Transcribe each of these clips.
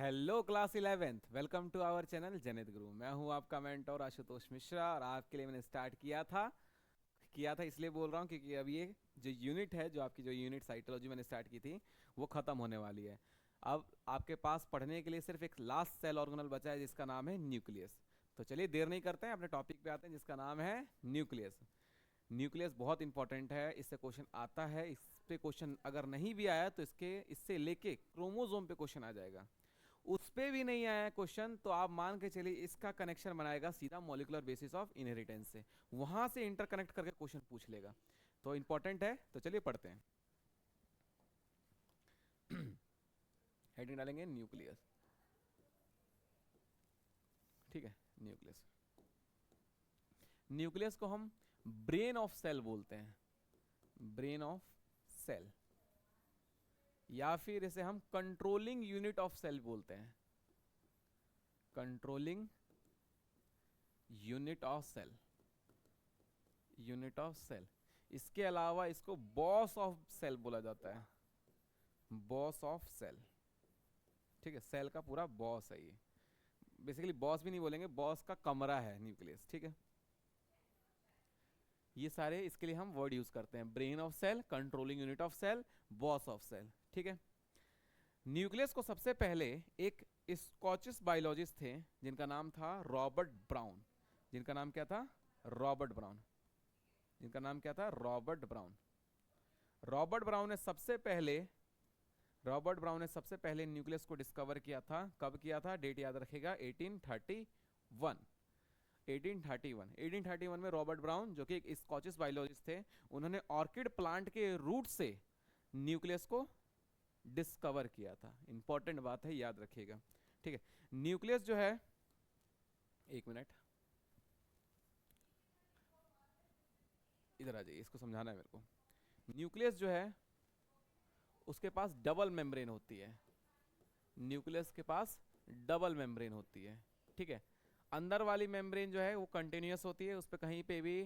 Hello class 11th, welcome to our channel Janit Guru. मैं हूं आपका मेंटोर आशुतोष मिश्रा और आपके लिए मैंने स्टार्ट किया था इसलिए बोल रहा हूं क्योंकि अब ये जो यूनिट है, जो आपकी जो यूनिट साइकोलॉजी मैंने स्टार्ट की थी, वो ख़त्म होने वाली है। अब आपके पास पढ़ने के लिए सिर्फ एक लास्ट सेल ऑर्गेनल बचा है जिसका नाम है न्यूक्लियस। तो चलिए देर नहीं करते हैं, अपने टॉपिक पे आते हैं जिसका नाम है न्यूक्लियस। न्यूक्लियस बहुत इंपॉर्टेंट है, इससे क्वेश्चन आता है। इस पे क्वेश्चन अगर नहीं भी आया तो इससे लेके क्रोमोजोम पे क्वेश्चन आ जाएगा। उस पे भी नहीं आया क्वेश्चन तो आप मान के चलिए इसका कनेक्शन बनाएगा सीधा मॉलिक्यूलर बेसिस ऑफ इनहेरिटेंस से, वहां से इंटरकनेक्ट करके क्वेश्चन पूछ लेगा। तो इंपॉर्टेंट है, तो चलिए पढ़ते हैं। हेडिंग डालेंगे न्यूक्लियस। ठीक है, न्यूक्लियस। न्यूक्लियस को हम ब्रेन ऑफ सेल बोलते हैं, ब्रेन ऑफ सेल, या फिर इसे हम कंट्रोलिंग यूनिट ऑफ सेल बोलते हैं, controlling unit of cell, unit of cell. इसके अलावा इसको बॉस ऑफ सेल बोला जाता है, बॉस ऑफ सेल। ठीक है, सेल का पूरा बॉस है ये। बेसिकली बॉस भी नहीं बोलेंगे, बॉस का कमरा है न्यूक्लियस। ठीक है, ये सारे इसके लिए हम वर्ड यूज करते हैं, brain of cell, controlling unit of cell, boss of cell. ठीक है, न्यूक्लियस को सबसे पहले एक स्कॉचिश बायोलॉजिस्ट थे जिनका नाम था रॉबर्ट ब्राउन। जिनका नाम क्या था? Robert brown. जिनका नाम क्या था? Robert brown. रॉबर्ट ब्राउन ने सबसे पहले रॉबर्ट ब्राउन ने सबसे पहले न्यूक्लियस को डिस्कवर किया था। कब किया था? डेट याद रखेगा, 1831। 1831 में रॉबर्ट ब्राउन, जो कि एक स्कॉचिश बायोलॉजिस्ट थे, उन्होंने ऑर्किड प्लांट के रूट से न्यूक्लियस को डिस्कवर किया था। इंपॉर्टेंट बात है, याद रखिएगा। ठीक है, न्यूक्लियस जो है, एक मिनट इधर आ जाइए, इसको समझाना है मेरे को। न्यूक्लियस जो है उसके पास डबल मेम्ब्रेन होती है, न्यूक्लियस के पास डबल मेम्ब्रेन होती है। ठीक है, अंदर वाली मेम्ब्रेन जो है वो कंटिन्यूस होती है, उस पर कहीं पे भी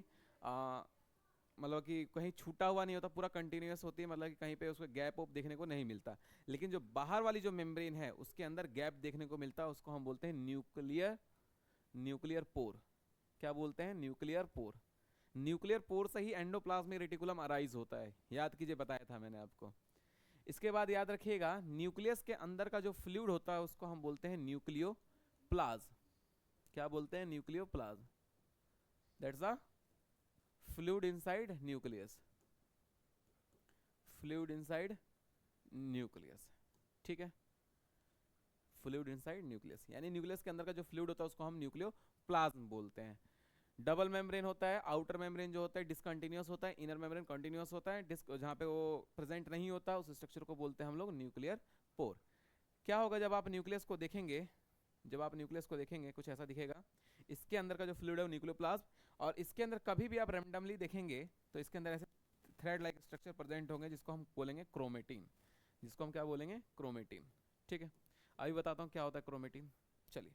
मतलब कि कहीं छूटा हुआ नहीं होता, पूरा कंटिन्यूस होती है, मतलब कि कहीं पे उसको गैप ऑप देखने को नहीं मिलता। लेकिन जो बाहर वाली जो मेम्ब्रेन है उसके अंदर गैप देखने को मिलता है, उसको हम बोलते हैं न्यूक्लियर न्यूक्लियर पोर। क्या बोलते हैं? Nuclear pore. न्यूक्लियर पोर से ही एंडोप्लाज्मिक रेटिकुलम अराइज होता है, याद कीजिए, बताया था मैंने आपको। इसके बाद याद रखिएगा, न्यूक्लियस के अंदर का जो फ्लूइड होता है उसको हम बोलते हैं न्यूक्लियोप्लाज। क्या बोलते हैं? Nucleoplasm. That's a fluid inside nucleus, fluid inside nucleus. ठीक है, फ्लूइड इनसाइड न्यूक्लियस, यानी न्यूक्लियस के अंदर का जो फ्लूइड होता है उसको हम न्यूक्लियोप्लाज्म बोलते हैं। डबल मेम्ब्रेन होता है, आउटर मेम्ब्रेन जो होता है डिसकंटिन्यूअस होता है, इनर मेम्ब्रेन कंटिन्यूअस होता है। डिस्क जहाँ पे वो प्रेजेंट नहीं होता उस स्ट्रक्चर को बोलते हैं हम लोग न्यूक्लियर पोर। क्या होगा जब आप न्यूक्लियस को देखेंगे? जब आप न्यूक्लियस को देखेंगे कुछ ऐसा दिखेगा। इसके अंदर का जो फ्लूइड है वो न्यूक्लियोप्लाज्म, और इसके अंदर कभी भी आप रैंडमली देखेंगे तो इसके अंदर ऐसे थ्रेड लाइक स्ट्रक्चर प्रेजेंट होंगे जिसको हम बोलेंगे क्रोमेटिन, जिसको हम क्या बोलेंगे? क्रोमेटिन। ठीक है, अभी बताता हूँ क्या होता है क्रोमेटिन। चलिए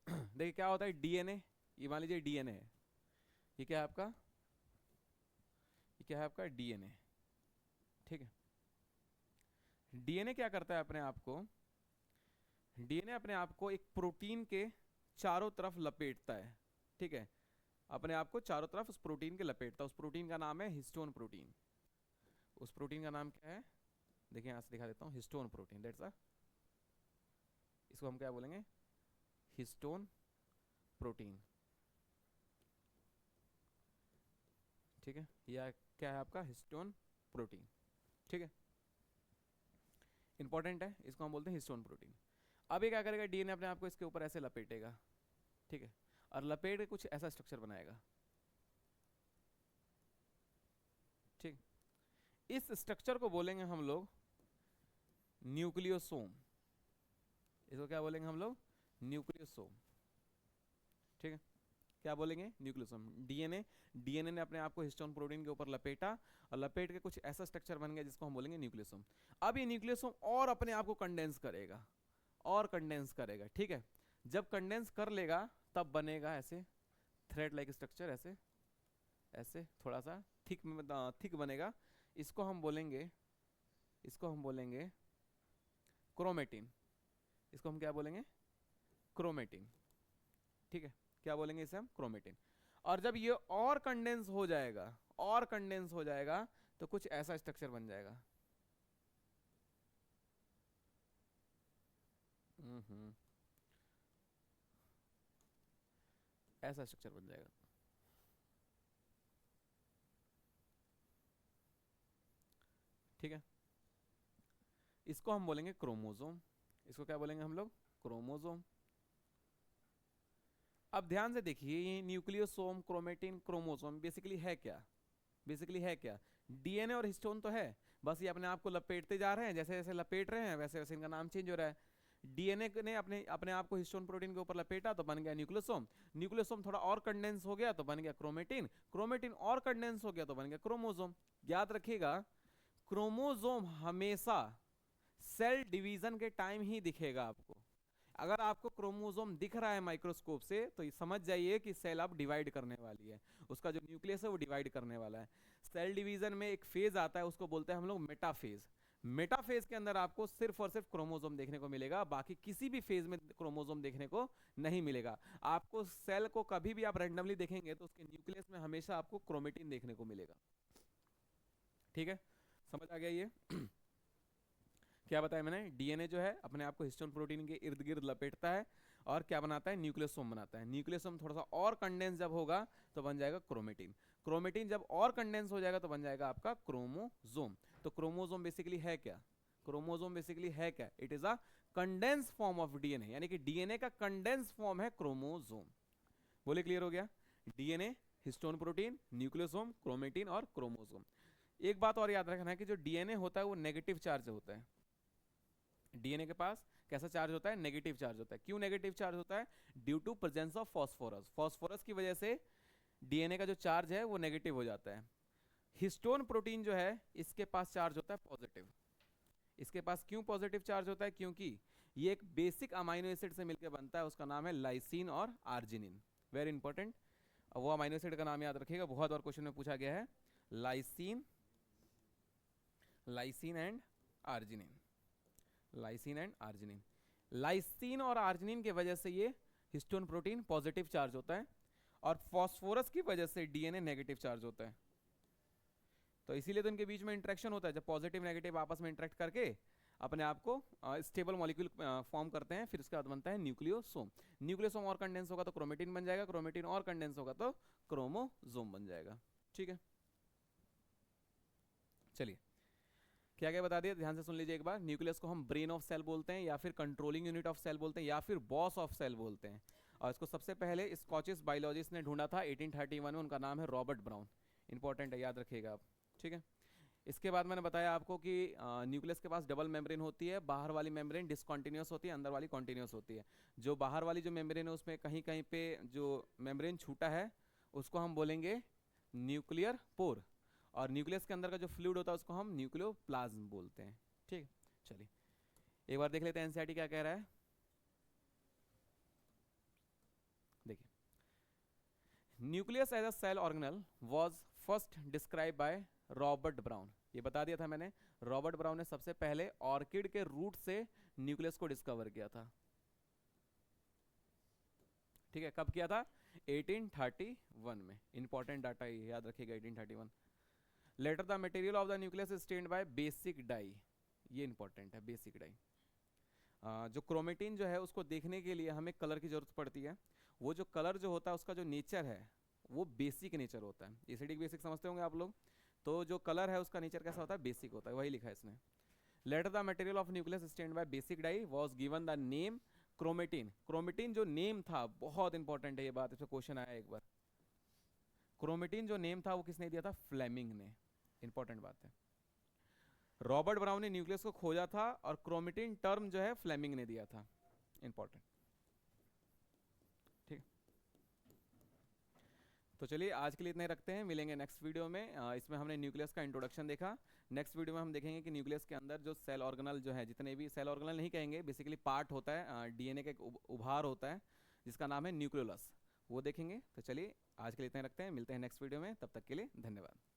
देखिए क्या होता है डीएनए। ये मान लीजिए डीएनए है, ये क्या है आपका? ये क्या है आपका? डीएनए। ठीक है, डीएनए क्या करता है अपने आप को? डीएनए अपने आप को एक प्रोटीन के चारों तरफ लपेटता है। ठीक है, अपने आप को चारों तरफ उस प्रोटीन के लपेटता है। उस प्रोटीन का नाम है हिस्टोन प्रोटीन। उस प्रोटीन का नाम क्या है? देखिए यहाँ से दिखा देता हूँ, हिस्टोन प्रोटीन। दैट्स अ, इसको हम क्या बोलेंगे? Histone protein. ठीक है, यह क्या है आपका? Histone protein. ठीक है, इंपॉर्टेंट है, इसको हम बोलते हैं हिस्टोन प्रोटीन। अब ये क्या करेगा? डीएनए अपने आप को इसके ऊपर ऐसे लपेटेगा। ठीक है, और लपेट के कुछ ऐसा स्ट्रक्चर बनाएगा। ठीक, इस स्ट्रक्चर को बोलेंगे हम लोग न्यूक्लियोसोम। इसको क्या बोलेंगे हम लोग? न्यूक्लियोसोम। ठीक है, क्या बोलेंगे? न्यूक्लियोसोम। डीएनए, डीएनए ने अपने आप को हिस्टोन प्रोटीन के ऊपर लपेटा, और लपेट के कुछ ऐसा स्ट्रक्चर बन गया जिसको हम बोलेंगे न्यूक्लियोसोम। अब ये न्यूक्लियोसोम और अपने आप को कंडेंस करेगा, और कंडेंस करेगा। ठीक है, जब कंडेंस कर लेगा तब बनेगा ऐसे थ्रेड लाइक स्ट्रक्चर, ऐसे ऐसे थोड़ा सा थिक थिक बनेगा। इसको हम बोलेंगे, इसको हम बोलेंगे क्रोमेटिन, इसको हम क्या बोलेंगे, क्रोमेटिन। ठीक है, क्या बोलेंगे इसे हम, क्रोमेटिन। और जब ये और कंडेंस हो जाएगा, और कंडेंस हो जाएगा तो कुछ ऐसा स्ट्रक्चर बन जाएगा। ऐसा स्ट्रक्चर बन जाएगा। ठीक है, इसको हम बोलेंगे क्रोमोसोम। इसको क्या बोलेंगे हम लोग, क्रोमोसोम। अब ध्यान से देखिए, ये न्यूक्लियोसोम, क्रोमेटिन, क्रोमोसोम बेसिकली है क्या, बेसिकली है क्या, डीएनए और हिस्टोन तो है, बस ये अपने आप को लपेटते जा रहे हैं, जैसे जैसे लपेट रहे हैं वैसे वैसे इनका नाम चेंज हो रहा है। डीएनए ने अपने अपने आप को हिस्टोन प्रोटीन के ऊपर लपेटा तो बन गया न्यूक्लियोसोम, न्यूक्लियोसोम थोड़ा और कंडेंस हो गया तो बन गया क्रोमेटिन, क्रोमेटिन और कंडेंस हो गया तो बन गया क्रोमोसोम। याद रखिएगा, क्रोमोसोम हमेशा सेल डिवीजन के टाइम ही दिखेगा आपको। अगर आपको क्रोमोसोम दिख रहा है माइक्रोस्कोप से तो ये समझ जाइए कि सेल अब डिवाइड करने वाली है, उसका जो न्यूक्लियस है वो डिवाइड करने वाला है। सेल डिवीजन में एक फेज आता है, उसको बोलते हैं हम लोग मेटाफेज। मेटाफेज के अंदर आपको सिर्फ और सिर्फ क्रोमोसोम देखने को मिलेगा, बाकी किसी भी फेज में क्रोमोसोम देखने को नहीं मिलेगा। आपको सेल को कभी भी आप रैंडमली देखेंगे तो उसके न्यूक्लियस में हमेशा आपको क्रोमेटिन देखने को मिलेगा। ठीक है, समझ आ गया ये क्या बताया मैंने, डीएनए जो है अपने आप को हिस्टोन प्रोटीन के इर्द गिर्द लपेटता है और क्या बनाता है, न्यूक्लियोसोम बनाता है। न्यूक्लियोसोम थोड़ा सा और कंडेंस जब होगा तो बन जाएगा क्रोमेटिन, क्रोमेटिन जब और कंडेंस हो जाएगा तो बन जाएगा आपका क्रोमोसोम। तो क्रोमोसोम बेसिकली है क्या, क्रोमोसोम बेसिकली है क्या, it is a condense form of DNA, यानी कि डीएनए का कंडेंस फॉर्म है क्रोमोसोम। बोले क्लियर हो गया, DNA, histone protein, nucleosome, chromatin और क्रोमोसोम। एक बात और याद रखना है कि जो डीएनए होता है वो नेगेटिव चार्ज होता है। डीएनए के पास कैसा चार्ज होता है, नेगेटिव चार्ज होता है। क्यों नेगेटिव चार्ज होता है, due to presence of phosphorus, phosphorus की वजह से डीएनए का जो चार्ज है वो नेगेटिव हो जाता है। हिस्टोन प्रोटीन जो है इसके पास चार्ज होता है पॉजिटिव। इसके पास क्यों पॉजिटिव चार्ज होता है, क्योंकि ये एक बेसिक अमाइनो एसिड से मिलकर बनता है, उसका नाम है लाइसिन और आर्जिनिन। वेरी इंपॉर्टेंट, वो अमाइनो एसिड का नाम याद रखिएगा, बहुत बार क्वेश्चन में पूछा गया है, lysine, lysine and arginine, lysine and arginine. Lysine और आर्जिनिन की वजह से ये हिस्टोन प्रोटीन पॉजिटिव चार्ज होता है और फास्फोरस की वजह से डीएनए नेगेटिव चार्ज होता है। तो इसीलिए तो इनके बीच में इंटरेक्शन होता है, जब पॉजिटिव नेगेटिव आपस में इंटरेक्ट करके अपने आप को स्टेबल मॉलिक्यूल फॉर्म करते हैं, फिर उसके बाद बनता है न्यूक्लियोसोम। न्यूक्लियोसोम और कंडेंस होगा तो क्रोमेटिन बन जाएगा, क्रोमेटिन और कंडेंस होगा तो क्रोमोसोम बन जाएगा। ठीक है, चलिए क्या क्या बता दिया, ध्यान से सुन लीजिए एक बार। न्यूक्लियस को हम ब्रेन ऑफ सेल बोलते हैं, या फिर कंट्रोलिंग यूनिट ऑफ सेल बोलते हैं, या फिर बॉस ऑफ सेल बोलते हैं। और इसको सबसे पहले स्कॉटिश बायोलॉजिस्ट ने ढूंढा था 1831 में, उनका नाम है रॉबर्ट ब्राउन। इंपॉर्टेंट है, याद रखिएगा आप। ठीक है, इसके बाद मैंने बताया आपको कि न्यूक्लियस के पास डबल मेम्ब्रेन होती है, बाहर वाली मेम्ब्रेन डिसकंटिन्यूअस होती है, अंदर वाली कॉन्टिन्यूअस होती है। जो बाहर वाली जो मेम्ब्रेन है उसमें कहीं कहीं पे जो मेम्ब्रेन छूटा है उसको हम बोलेंगे न्यूक्लियर पोर, और न्यूक्लियस के अंदर का जो फ्लूइड होता है उसको हम न्यूक्लियोप्लाज्म बोलते हैं। ठीक, चलिए एक बार देख लेते हैं एनसीईआरटी क्या कह रहा है। देखिए, nucleus as a cell organelle was first describe by Robert Brown. ये बता दिया था मैंने, रॉबर्ट ब्राउन ने सबसे पहले ऑर्किड के रूट से न्यूक्लियस को डिस्कवर किया था। ठीक है, कब किया था, 1831 में। इंपॉर्टेंट डाटा याद रखिएगा, 1831। Later the material of the nucleus stained by basic dye, ये इंपॉर्टेंट है, बेसिक डाई। जो क्रोमेटिन जो है उसको देखने के लिए हमें कलर की जरूरत पड़ती है। वो जो कलर जो होता है उसका जो नेचर है वो बेसिक नेचर होता है। एसिडिक बेसिक समझते होंगे आप लोग, तो जो कलर है उसका नेचर कैसा होता है, बेसिक होता है, वही लिखा है इसने। Later the material of nucleus stained by basic dye was given the name chromatin. Chromatin जो नेम था, बहुत इंपॉर्टेंट है ये बात, इसमें क्वेश्चन आया एक बार। क्रोमेटिन जो नेम था वो किसने दिया था, फ्लेमिंग ने। इंपॉर्टेंट बात है, रॉबर्ट ब्राउन ने न्यूक्लियस को खोजा था और क्रोमेटिन टर्म जो है फ्लेमिंग ने दिया था। इंपॉर्टेंट, ठीक। तो चलिए आज के लिए इतने रखते हैं, मिलेंगे नेक्स्ट वीडियो में। इसमें हमने न्यूक्लियस का इंट्रोडक्शन देखा। नेक्स्ट वीडियो में हम देखेंगे कि न्यूक्लियस के अंदर जो सेल ऑर्गेनल जो है, जितने भी सेल ऑर्गेनल नहीं कहेंगे, बेसिकली पार्ट होता है, डीएनए का एक उभार होता है जिसका नाम है न्यूक्लियोलस, वो देखेंगे। तो चलिए आज के लिए इतने रखते हैं, मिलते हैं नेक्स्ट वीडियो में, तब तक के लिए धन्यवाद।